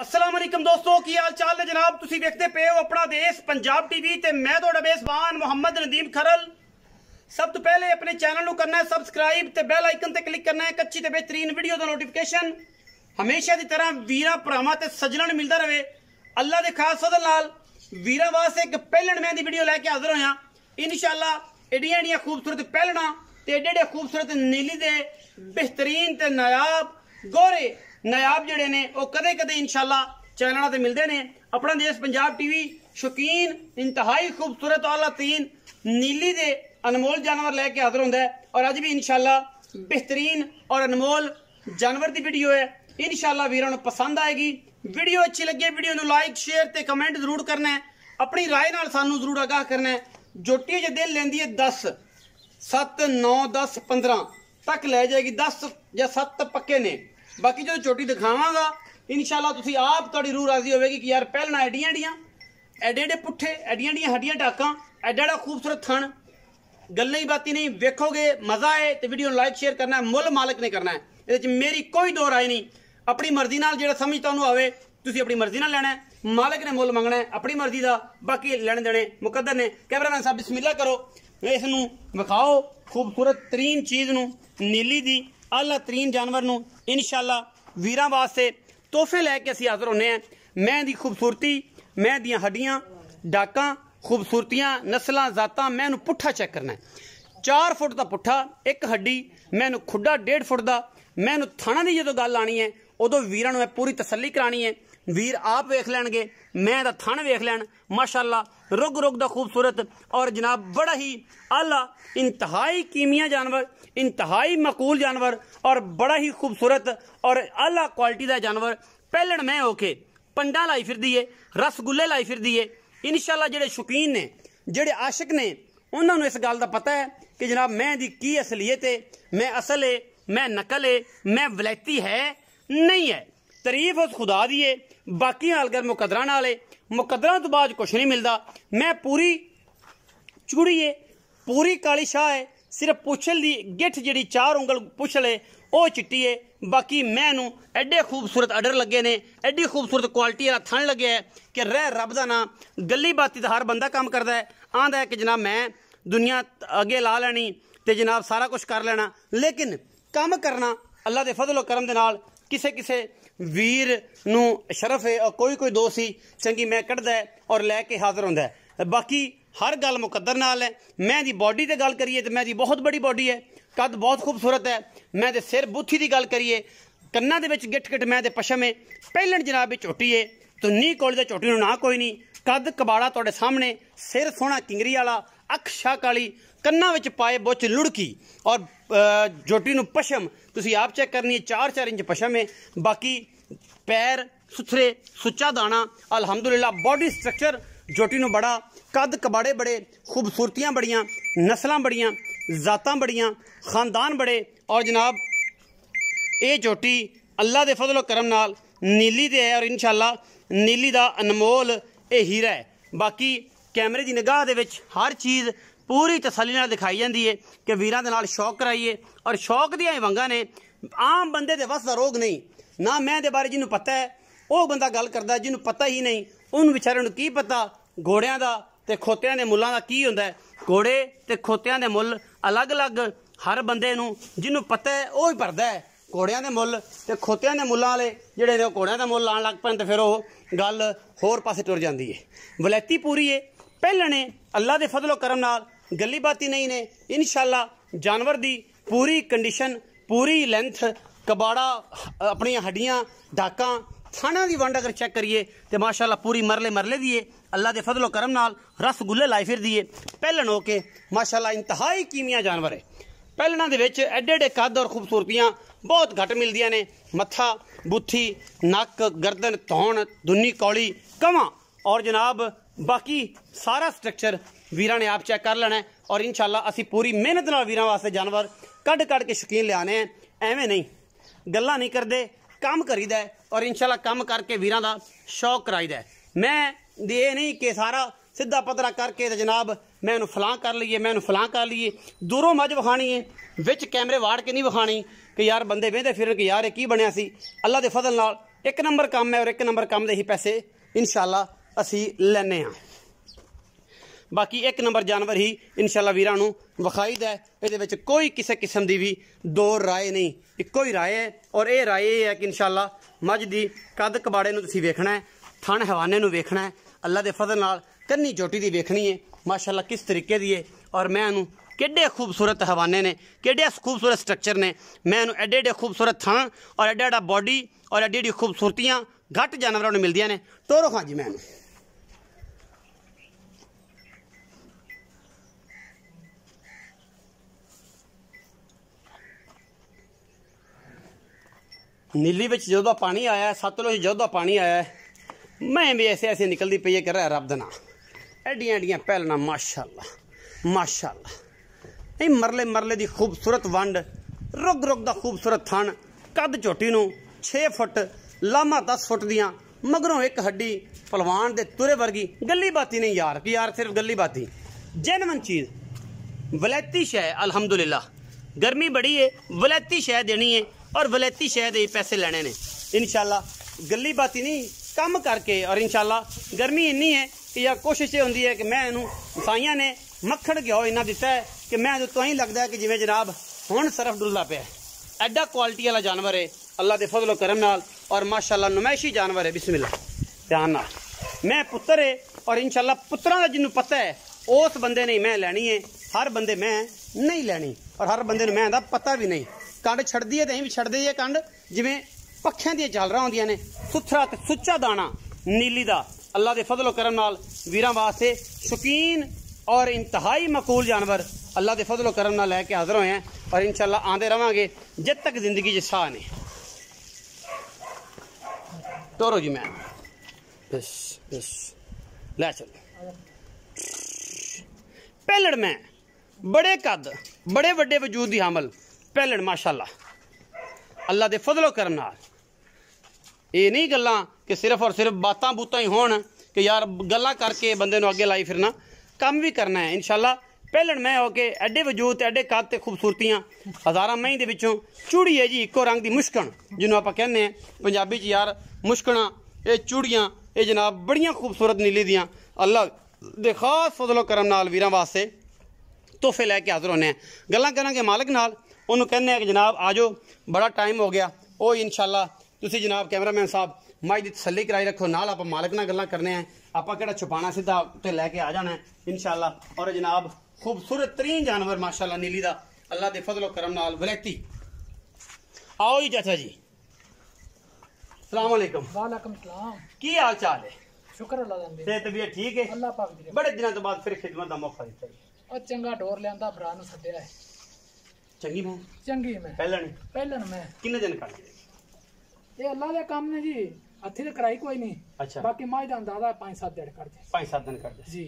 अस्सलाम वालेकुम दोस्तों की हाल चाल है जनाब। तुसी देखते पे हो अपना देश पंजाब टीवी ते मैं तुहाडा मेज़बान मोहम्मद नदीम खरल। सब तो पहले अपने चैनल को करना है सबसक्राइब ते बेल आइकन ते क्लिक करना है कच्ची ते बेहतरीन वीडियो का नोटिफिकेशन हमेशा की तरह वीरा भरावां ते सज्जणां नूं मिलदा रहे। अल्लाह दे खास फजल नाल वीरा वास्ते एक पहलण मैं दी वीडियो लैके हाजिर होया। इंशाअल्लाह एडियां एडियां खूबसूरत पहलणा ते एडे एडे खूबसूरत नीली दे बेहतरीन ते नायाब गोरे नायाब जड़े ने वो कदे कदे इंशाअल्लाह चैनलों से मिलते हैं। अपना देश पंजाब टीवी शौकीन इंतहाई खूबसूरत आला तीन नीली दे अनमोल जानवर लैके हाजिर होंदा है और अज भी इंशाअल्लाह बेहतरीन और अनमोल जानवर की वीडियो है। इंशाअल्लाह वीरों को पसंद आएगी। वीडियो अच्छी लगे वीडियो को लाइक शेयर ते कमेंट जरूर करना है। अपनी राय नाल सानू जरूर आगाह करना है। जोटी जो दिल लेंदी है 10 7 9 10 15 तक लै जाएगी। 10 या 7 पक्के ने। बाकी जो चोटी दिखावागा इंशाअल्लाह तुसी आप थोड़ी रूह राजी होगी कि यार पहलना एडियां एडियां एडे एडे पुट्ठे एडियां एडियां हड्डियां टाकां एडा एडा खूबसूरत थन गल्लें ही बाती नहीं। वेखोगे मजा आए तो वीडियो लाइक शेयर करना है। मुल मालिक ने करना है। ये मेरी कोई दो राय नहीं। अपनी मर्जी नाल जेड़ा समझ तुहानू आवे तुसी अपनी मर्जी नाल लेना है। मालिक ने मुल मंगना है अपनी मर्जी का। बाकी लेने देने मुकद्दर ने। कैमरामैन साहब बिस्मिल्लाह करो इस नूं विखाओ खूबसूरत तरीन चीज़ नूं नीली दी आला तरीन जानवर नूं। इंशाअल्लाह वीरां वास्ते तोहफे लैके असीं हाज़र होने हैं। मैं दी खूबसूरती मैं दियां हड्डियां डाकां खूबसूरतियां नस्लां जातां मैं नूं पुट्ठा चेक करना है। 4 फुट का पुट्ठा एक हड्डी मैं खुड्डा 1.5 फुट का मैं थाना की जो गल आनी है उदों वीरां नूं पूरी तसल्ली करानी है। वीर आप वेख लैणगे मैं दा थण वेख लैण माशाअल्लाह रुग रुग दा खूबसूरत और जनाब बड़ा ही आला इंतहाई कीमिया जानवर इंतहाई मकूल जानवर और बड़ा ही खूबसूरत और आला क्वालिटी का जानवर पहलण मैं होके पंडा लाई फिरदी है रसगुल्ले लाई फिरदी है। इंशाअल्लाह जेडे शौकीन ने जेडे आशिक ने उन्होंने इस गल का पता है कि जनाब मैं दी की असलियत है मैं असल है मैं नकल है मैं वलैती है नहीं है। तारीफ उस खुदा दी है। बाकी अगर मुकदरा नाल है मुकदरा तो बाद कुछ नहीं मिलता। मैं पूरी चूड़ी है पूरी काली शाह है सिर्फ पुछल दी गिठ जी 4 उंगल पुछल है वह चिट्टी है। बाकी मैनू एडे खूबसूरत अडर लगे ने एडी खूबसूरत क्वालिटी वाला थन लगे है कि रह रब का ना गली बाती तो हर बंदा काम करता है आंदा है कि जनाब मैं दुनिया अगे ला लैनी तो जनाब सारा कुछ कर लेना लेकिन काम करना अल्लाह के फजलो करम दे नाल किसे किसे वीर नूं शरफ है और कोई कोई दोस्त ही चंगी मैं कढ़दा है और लैके हाजिर होंदा है। बाकी हर गल मुकद्दर नाल है। मैं दी बॉडी ते गल करिए तो मैं दी बहुत बड़ी बॉडी है कद बहुत खूबसूरत है। मैं दे सिर बुथी की गल करिए कन्ना दे विच गिठ गिठ मैं दे पशम है पहलण जनाब झोटी है तो नी कोल दे झोटी नूं ना कोई नहीं कद कबाड़ा तुहाडे सामने सिर सोहना किंगरी वाला अख शाह काली कन्ना विच पाए बुच लुड़की और झोटी नूं पशम तुसी आप चेक करनी है 4-4 इंच पशम है। बाकी पैर सुथरे सुच्चा दाना अल्हम्दुलिल्लाह बॉडी स्ट्रक्चर झोटी नूं बड़ा कद कबाड़े बड़े खूबसूरतियां बड़ियां नस्लां बड़ियां जातां बड़ियां खानदान बड़े और जनाब ये झोटी अल्लाह दे फजलो करम नाल नीली दे है और इंशाअल्लाह नीली दा अनमोल ये हीरा है। बाकी कैमरे की निगाह दे विच हर चीज़ पूरी तसल्ली नाल दिखाई जाती है कि वीरां दे नाल शौक कराइए और शौक दियां वंगां ने आम बंदे दे वस दा रोग नहीं ना। मैं दे बारे जिन्हों पता है वह बंदा गल करता जिन्हों पता ही नहीं उन बेचारे की पता घोड़ियां दा ते खोतियां दे मुल्लां दा की हुंदा है। घोड़े ते खोतियां दे मुल अलग अलग हर बंदे नूं जिन्हों पता है वह ही भरदा है। घोड़ियां दे मुल ते खोतियां दे मुल्लां वाले जिहड़े ने घोड़ियां दा मुल लाण लग पैण ते फिर वह गल होर पासे टुर जाती है। वलैती पूरी है पहलणे अल्लाह दे फजलो करम नाल गली बाती नहीं ने। इंशाअल्लाह जानवर दी पूरी कंडीशन पूरी लेंथ कबाड़ा अपनी हड्डियां डाकां थाना की वंड अगर चेक करिए तो माशाअल्लाह पूरी मरले मरले दी है। अल्लाह के फजलो करम नाल रसगुल्ले लाई फिर दी है पहलन हो के माशाअल्लाह इंतहाई कीमिया जानवर है। पहलना दे विच एडे एडे कद और खूबसूरतियां बहुत घट मिलदियां ने। मत्था बुथी नक गर्दन धौण दुन्नी कौली कवां और जनाब बाकी सारा स्ट्रक्चर वीरां ने आप चेक कर लेना है और इंशाअल्लाह असी पूरी मेहनत नाल वीरां वास्ते जानवर कढ़ कढ़ के शौकीन लियाने हैं। एवें नहीं गल्लां नहीं करदे काम करीदा है और इंशाअल्लाह काम करके वीरां दा शौक कराईदा है। मैं ये नहीं कि सारा सीधा पतरा करके तो जनाब मैं उन्हें फलां कर लीए मैं उन्हें फलां कर लीए दूरों मज विखानी है विच कैमरे वाड़ के नहीं विखानी कि यार बंदे वेंदे फिर कि यार की बनया सी। अल्लाह के फजल नाल एक नंबर काम है और एक नंबर काम दे ही पैसे इंशाल्लाह असी लेने हैं। बाकी एक नंबर जानवर ही इंशाल्लाह वीरां नूं विखाईदा है। इहदे विच कोई किसी किस्म की भी दो राय नहीं, इक्को ही राय है। और ये राय ये है कि इंशाल्लाह मझ दी कद कबाड़े नूं तुसीं वेखना है, थण हवाने नूं वेखना है, अल्लाह दे फजल नाल कन्नी चोटी दी वेखनी है माशाल्लाह किस तरीके दी है। और मैं इहनूं केडे खूबसूरत हवाने ने, केडे खूबसूरत स्ट्रक्चर ने, मैं इहनूं एडे एडे खूबसूरत थण और एडा एडा बॉडी और एडी एडी खूबसूरतियां घट जानवरों नूं मिलदियां ने। टोरो खां जी मैं नीली विच जो पानी आया है, सतलुज जो पानी आया है, मैं भी ऐसे ऐसे निकलती पई है कर रहा रब दा नां। एडियां एडियां पैलना माशाल्लाह माशाल्लाह। ये मरले मरले दी खूबसूरत वंड, रुग रुग दा खूबसूरत थण, कद झोटी नूं 6 फुट, लामा 10 फुट दियां, मगरों एक हड्डी, पलवान दे तुरे वर्गी। गली बाती नहीं यार कि यार सिर्फ गली बाती, जेनवन चीज़ वलैती शै। अल्हम्दुलिल्लाह गर्मी बड़ी है, वलैती शै देनी है और वलैती शै दे पैसे लेने ने इंशाल्लाह। गली बाती नहीं कम करके। और इंशाल्लाह गर्मी इन्नी है कि यार कोशिश ये होंदी है कि मैं इनू साइयां ने मक्खन घ्यो इन्ना दिता है कि मैं तो ही लगता है कि जिवें जनाब हुण सरफ डुल्ला पे। एडा क्वालिटी वाला जानवर है अल्लाह के फजलो करम नाल और माशाल्लाह नुमाइशी जानवर है। बिस्मिल्लाह ध्यान नाल मैं पुत्र है और इंशाल्लाह पुत्रां दा जिन्नू पता है उस बंदे ने मैं लैनी है, हर बंदे मैं नहीं लैनी और हर बंदे मैं दा पता भी नहीं। कंड छड़दी है तो भी छड़दे है कंड जिवें पक्खियां दी झालरां होंदियां ने, सुथरा ते सुच्चा दाना नीली दा अल्लाह के फजलो करम नाल वीरां वास्ते शौकीन और इंतहाई मकबूल जानवर अल्लाह के फजलो करम नाल लैके हाजिर होए हैं और इंशाल्लाह आंदे रवांगे जब तक जिंदगी च साह ने। तोरो जी मैं बस बस लै चलो। पैलड़ में बड़े कद, बड़े वड्डे वजूद दी हामल पैलड़ माशाल्लाह अल्लाह के फजलो करम नाल। ये नहीं गल्लां कि सिर्फ और सिर्फ बातां बूतां ही होण कि यार गल्लां करके बंदे नूं अगे लाई फिरना, काम भी करना है इंशाल्लाह। पैलड़ मैं हो के एडे वजूद एडे कद ते खूबसूरतियां हज़ारां मई दे विचों चूड़ी है जी इक्को रंग दी मुश्कण जिन्हों आप कहने हैं पंजाबी च यार मुश्कणा, ये चूड़ियां ये जनाब बड़ियां खूबसूरत नीली दियां अल्लाह दे खास फजलो करम नाल वीरां वास्ते तोहफे लैके हाजिर होने हैं। गल्लां करांगे मालिक नाल, उन्होंने कहने कि जनाब आ जाओ बड़ा टाइम हो गया। वो इंशाल्लाह तुसी जनाब कैमरामैन साहब मज की तसल्ली कराई रखो, नाल आप मालिक नाल गल्लां करने हैं, आपां केड़ा छुपाना सीधा उत्ते लैके आ जाना है इंशाल्लाह। और जनाब खूबसूरत तरीन जानवर माशाल्लाह नीली दा अल्लाह दे फजलो करम नाल वलैती। आओ जी चाचा जी अस्सलाम वालेकुम। वालेकुम सलाम। की हाल चाल है? शुक्र अल्लाह दा। सेहत तबीयत ठीक है? अल्लाह पाक दी। बड़े दिनों तो बाद फिर खिदमत का मौका दिता है। और चंगा ढोर लियांदा भरा नु सद्या है। चंगी मैं चंगी मैं पहलन मैं किन्ने दिन कर गए? ये अल्लाह दे काम ने जी, हथी ते कराई कोई नहीं। अच्छा बाकी मां दा अंदाजा 5-7 दिन कर दे। 5-7 दिन कर दे जी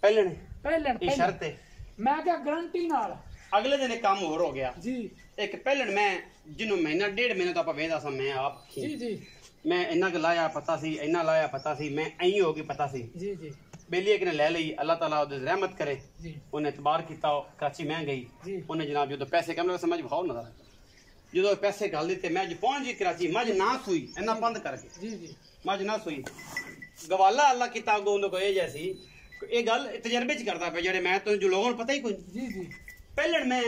पहलन पहलन ये शर्त है मैं क्या गारंटी नाल। अगले दिन एक काम और हो गया जी। एक पहलन मैं जिन्हों महीना 1.5 महीना तो आप वेंदा सा मैं आप जी जी मैं इन्ना क लाया पता सी, इन्ना लाया पता सी, मैं ऐं हो गई पता सी जी जी बेली एक ने ले ली, अल्लाह ताला उहदी रहमत करे जी। उन्हें इतबार किया, कराची मैं गई जी। उन्हें जनाब जो पैसे कैमरे समझ भाव ना जो पैसे गल दिते मैं जो पहुंच गई कराची, मज ना सुई इन्ना बंद करके जी जी मज ना सुई गवाला अल्लाह किता अगो उनको ये जैसी ये गल तजर्बे च करता पे जेड़े मैं तो जो लोगों को पता ही कोई जी जी पहलन मैं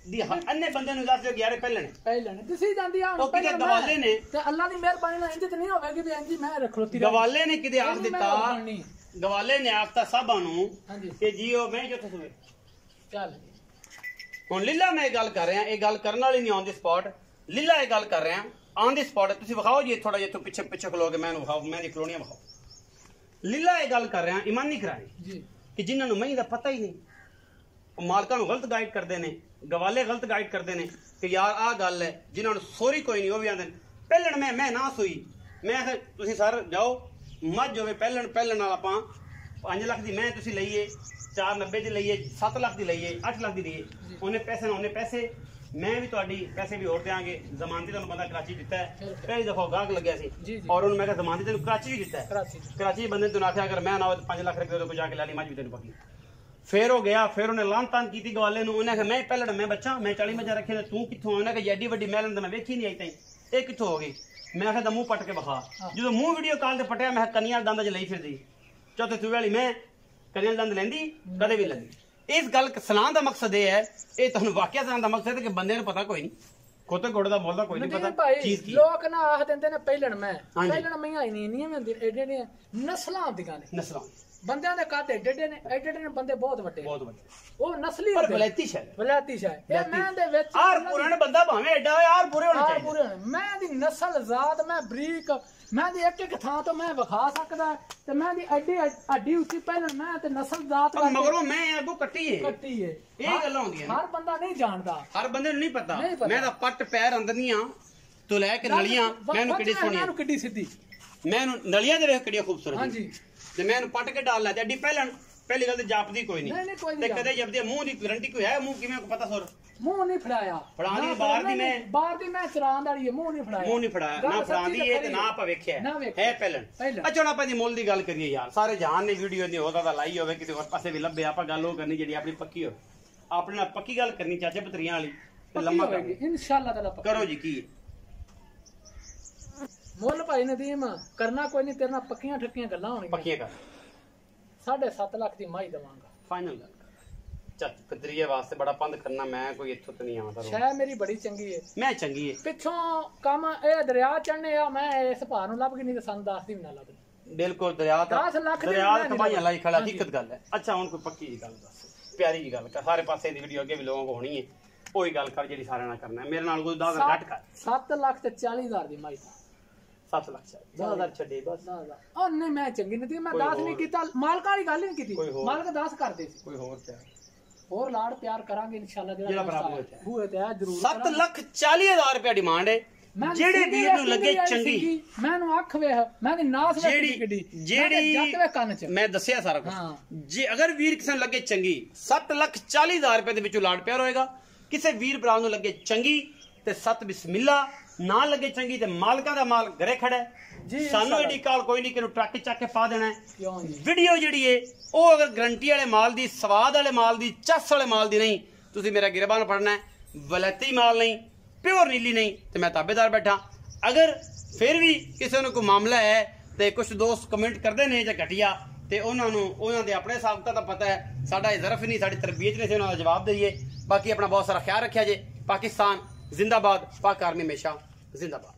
दी अन्ने बंदे नु दस जो यार पहलन दिसी जांदी आ ओ किते गवाले ने ते अल्लाह दी मेहरबानी नाल इंज ते नहीं होवेगी भी इंज मैं रख लोती गवाले ने किते आख दिता गवाले ने आखता साहबा नु हां जी कि जियो मैं जो तुसे चल हुन लीला मैं गल कर रहा ये गल करने वाली नहीं ऑन द स्पॉट लीला ये गल कर रहा ऑन द स्पॉट तुसी विखाओ जी थोड़ा जे तो पीछे पीछे खलोगे मैं विखाओ मैं दी कॉलोनियां विखाओ लीला ये गल कर रहा ईमानी करानी जी कि जिन्हां नु मैं दा पता ही नहीं मालकां नु गलत गाइड करदे ने, गवाले गलत गाइड करदे ने कि यार आ गल है जिन्हां नु सोरी कोई नहीं वो भी आंदे पहलन मैं ना सोई मैं तुसी सर जाओ मज होवे पहलन पहलन नाल आपां 5 लाख दी मैं तुसी लईए 490 दी लईए 7 लाख दी लईए 8 लाख दी लईए उन्हें पैसे ना उन्हें पैसे मैं भी तुहाडी पैसे भी और देंगे जमानती तुहानू बंदा कराची दिता है पहली दफा गाहक लग्या सी और उन्होंने मैं जमानती तेन कराची भी दिता है कराची बंदे तेन आख्या अगर मैं ना हो 5 लाख रुपये तो जाके ला ली मज भी तेन पकी फिर हो गया फिर उन्हें लान तान की गवाले उन्हें आख्या मैं पहले मैं बच्चा मैं 40 मजा रखे तू कितों उन्हें एडी वड्डी महल मैं वेखी नहीं आई तई ये कितों हो गई मैं आखा मुंह पट के बखा जो मुंह वीडियो कॉल से पटिया मैं कनिया दंद च लई फिरदी चौथे सूबे वाली मैं कनिया दंद लेंदी कदे भी लगी इस गल सुनाने का मकसद ये है ये तुहानू वाकया सुनाने का मकसद है कि बंदे पता कोई नहीं खोते घोड़े का बोलता कोई नहीं पता चीज की लोग ना आख देंदे ने पहिलण मैं ही नहीं ਹੁੰਦੀ ਐਡੇ ਨਸਲਾਂ ਹੁੰਦੀਆਂ ਨੇ नस्लां ਬੰਦਿਆਂ ਦੇ ਕੱਦ ਐਡੇ ਨੇ ਬੰਦੇ ਬਹੁਤ ਵੱਡੇ ਉਹ ਨਸਲੀ पर वलैती शायद ਇਹ ਮੈਂ ਦੇ ਵਿੱਚ ਆਰ ਪੁਰਾਣਾ ਬੰਦਾ ਭਾਵੇਂ ਐਡਾ ਹੋਏ ਆਰ ਪੂਰੇ ਹੋਣੇ ਚਾਹੀਦੇ ਮੈਂ ਦੀ ਨਸਲ ਜ਼ਾਤ ਮੈਂ ਬਰੀਕ ਮੈਂ ਦੀ ਇੱਕ ਥਾਂ ਤੋਂ ਮੈਂ ਵਿਖਾ ਸਕਦਾ ਤੇ ਮੈਂ ਦੀ ਅੱਡੀ ਉੱਚੀ ਪਹਿਲਣ ਮੈਂ ਤੇ ਨਸਲ ਜ਼ਾਤ ਮਗਰੋਂ ਮੈਂ ਅੱਗੋਂ ਕੱਟੀ ਏ ਇਹ ਗੱਲਾਂ ਹੁੰਦੀਆਂ ਹਰ ਬੰਦਾ ਨਹੀਂ ਜਾਣਦਾ ਹਰ ਬੰਦੇ ਨੂੰ ਨਹੀਂ ਪਤਾ ਮੈਂ ਤਾਂ ਪੱਟ ਪੈਰ ਅੰਦਰਨੀਆਂ ਤੋਂ ਲੈ ਕੇ ਨਲੀਆਂ ਮੈਨੂੰ ਕਿੱਡੀ ਸੋਹਣੀ ਮੈਨੂੰ ਕਿੱਡੀ ਸਿੱਧੀ ਮੈਨੂੰ ਨਲੀਆਂ ਦੇ ਵੇਖ ਕਿੱਡੀਆਂ ਖੂਬਸੂਰਤ ਹਾਂਜੀ ਤੇ ਮੈਨੂੰ ਪੱਟ ਕੇ ਡਾਲ ਲੈ ਤੇ ਅੱਡੀ ਪਹਿਲਣ ਪਹਿਲੀ ਗੱਲ ਤੇ ਜਾਪਦੀ ਕੋਈ ਨਹੀਂ ਤੇ ਕਦੇ ਜਪਦੀ ਮੂੰਹ ਦੀ ਗਰੰਟੀ ਕੋਈ ਹੈ ਮੂੰਹ ਕਿਵੇਂ ਕੋ ਪਤਾ ਸੁਰ ਮੂੰਹ ਨਹੀਂ ਫੜਾਇਆ ਫੜਾਣੀ ਬਾਹਰ ਦੀ ਮੈਂ ਚਰਾਨ ਵਾਲੀ ਮੂੰਹ ਨਹੀਂ ਫੜਾਇਆ ਨਾ ਫੜਾਂਦੀ ਏ ਤੇ ਨਾ ਆਪਾਂ ਵੇਖਿਆ ਹੈ ਪਹਿਲਣ ਅੱਛਾ ਹੁਣ ਆਪਾਂ ਦੀ ਮੁੱਲ ਦੀ ਗੱਲ ਕਰੀਏ ਯਾਰ ਸਾਰੇ ਜਹਾਨ ਨੇ ਵੀਡੀਓ ਦੀ ਉਹਦਾ ਤਾਂ ਲਾਈ ਹੋਵੇ ਕਿਸੇ ਹੋਰ ਪਾਸੇ ਵੀ ਲੱਭੇ ਆਪਾਂ ਗੱਲ ਉਹ ਕਰਨੀ ਜਿਹੜੀ ਆਪਣੀ ਪੱਕੀ ਹੋਵੇ ਆਪਣੇ ਨਾਲ ਪੱਕੀ ਗੱਲ ਕਰਨੀ ਚਾਚੇ ਪਤਰੀਆਂ ਵਾਲੀ ਤੇ ਲੰਮਾ ਕਰਾਂਗੇ ਇਨਸ਼ਾਅੱਲਾ ਤਾਲਾ ਕਰੋ ਜੀ ਕੀ ਮੁੱਲ ਭਾਈ ਨਦੀਮ ਕਰਨਾ ਕੋਈ ਨਹੀਂ ਤੇਰੇ ਨਾਲ ਪੱਕੀਆਂ ਠੱਕੀਆਂ ਗੱਲਾਂ ਹੋਣਗੀਆਂ ਪੱਕੀਆਂ ਕਰ 7.5 ਲੱਖ ਦੀ ਮਾਈ ਦਵਾਂਗਾ ਫਾਈਨਲ ਗੱਲ ਚੱਲ ਪਤਰੀਏ ਵਾਸਤੇ ਬੜਾ ਪੰਦ ਕਰਨਾ ਮੈਂ ਕੋਈ ਇੱਥੋਂ ਤੇ ਨਹੀਂ ਆਉਂਦਾ ਸ਼ੈ ਮੇਰੀ ਬੜੀ ਚੰਗੀ ਏ ਮੈਂ ਚੰਗੀ ਏ ਪਿੱਛੋਂ ਕੰਮ ਇਹ ਦਰਿਆ ਚੜਨੇ ਆ ਮੈਂ ਇਸ ਭਾਰ ਨੂੰ ਲੱਭ ਕੇ ਨਹੀਂ ਤੇ ਸਾਨੂੰ 10 ਦੀ ਵੀ ਨਾ ਲੱਭਦੀ ਬਿਲਕੁਲ ਦਰਿਆ ਤਾਂ ਤਬਾਹੀਆਂ ਲਾਈ ਖੜਾ ਹਕੀਕਤ ਗੱਲ ਹੈ ਅੱਛਾ ਹੁਣ ਕੋਈ ਪੱਕੀ ਜੀ ਗੱਲ ਦੱਸ ਪਿਆਰੀ ਜੀ ਗੱਲ ਕਰ ਸਾਰੇ ਪਾਸੇ ਦੀ ਵੀਡੀਓ ਅੱਗੇ ਵੀ ਲੋਕਾਂ ਕੋ ਹੋਣੀ ਹੈ ਉਹੀ ਗੱਲ ਕਰ ਜਿਹੜੀ ਸਾਰਿਆਂ ਨਾਲ ਕਰਨਾ ਮੇਰੇ ਨਾਲ ਕੋਈ 10 ਘੱਟ ਕਰ 7 ਲੱਖ ਤੇ 40,000 ਦੀ ਮਾਈ 7 ਲੱਖ 10,000 ਛੱਡੇ ਬਸ ਉਹ ਨਹੀਂ ਮੈਂ ਚੰਗੀ ਨਹੀਂ ਮੈਂ 10 ਨਹੀਂ ਕੀਤਾ ਮਾਲਕਾਂ ਵਾਲੀ ਗੱਲ ਨਹੀਂ ਕੀਤੀ ਮਾਲਕ 10 ਕਰਦੇ ਸੀ ਕੋਈ ਹੋਰ ਪਿਆਰ ਹੋਰ ਲਾੜ ਪਿਆਰ ਕਰਾਂਗੇ ਇਨਸ਼ਾਅੱਲਾ ਜਿਹੜਾ ਬਰਾਬਰ ਹੋਏ ਤੇ ਆ ਜ਼ਰੂਰ 7,40,000 ਰੁਪਏ ਡਿਮਾਂਡ ਹੈ ਜਿਹੜੇ ਵੀਰ ਨੂੰ ਲੱਗੇ ਚੰਗੀ ਮੈਨੂੰ ਅੱਖ ਵੇਖ ਮੈਂ ਦੀ ਨਾਸ ਵੇਖ ਕਿੱਡੀ ਜਿਹੜੀ ਜੱਟ ਵੇ ਕੰਨ ਚ ਮੈਂ ਦੱਸਿਆ ਸਾਰਾ ਕੁਝ ਜੇ ਅਗਰ ਵੀਰ ਕਿਸੇ ਨੂੰ ਲੱਗੇ ਚੰਗੀ 7,40,000 ਰੁਪਏ ਦੇ ਵਿੱਚੋਂ ਲਾੜ ਪਿਆਰ ਹੋਏਗਾ ਕਿਸੇ ਵੀਰ ਭਰਾ ਨੂੰ ਲੱਗੇ ਚੰਗੀ ਤੇ 7 ਬਿਸਮਿਲ੍ਲਾ ਨਾ ਲੱਗੇ ਚੰਗੀ ਤੇ ਮਾਲਕਾਂ ਦਾ ਮਾਲ ਘਰੇ ਖੜਾ ਹੈ ਸਾਨੂੰ ਐਡੀ ਕਾਲ ਕੋਈ ਨਹੀਂ ਕਿ ਨੂੰ ਟਰੱਕ ਚੱਕ ਕੇ ਪਾ ਦੇਣਾ ਹੈ ਵੀਡੀਓ ਜਿਹੜੀ ਏ ਉਹ ਅਗਰ ਗਰੰਟੀ ਵਾਲੇ ਮਾਲ ਦੀ ਸਵਾਦ ਵਾਲੇ ਮਾਲ ਦੀ ਚੱਸ ਵਾਲੇ ਮਾਲ ਦੀ ਨਹੀਂ ਤੁਸੀਂ ਮੇਰਾ ਗਿਰਬਾਨ ਪੜਨਾ ਹੈ ਵਲੈਤੀ ਮਾਲ ਨਹੀਂ ਪਿਓਰ ਨੀਲੀ ਨਹੀਂ ਤੇ ਮੈਂ ਤਾਬੇਦਾਰ ਬੈਠਾ ਅਗਰ ਫਿਰ ਵੀ ਕਿਸੇ ਨੂੰ ਕੋਈ ਮਾਮਲਾ ਹੈ ਤੇ ਕੁਝ ਦੋਸਤ ਕਮੈਂਟ ਕਰਦੇ ਨੇ ਜਾਂ ਘਟਿਆ ਤੇ ਉਹਨਾਂ ਨੂੰ ਉਹਨਾਂ ਦੇ ਆਪਣੇ ਹਿਸਾਬ ਦਾ ਪਤਾ ਹੈ ਸਾਡਾ ਇਹ ਜ਼ਰਫ ਨਹੀਂ ਸਾਡੀ ਤਰਬੀਅਤ ਨੇ ਉਹਨਾਂ ਦਾ ਜਵਾਬ ਦਈਏ ਬਾਕੀ ਆਪਣਾ ਬਹੁਤ ਸਾਰਾ ਖਿਆਲ ਰੱਖਿਆ ਜੇ ਪਾਕਿਸਤਾਨ जिंदाबाद पाक आर्मी हमेशा जिंदाबाद।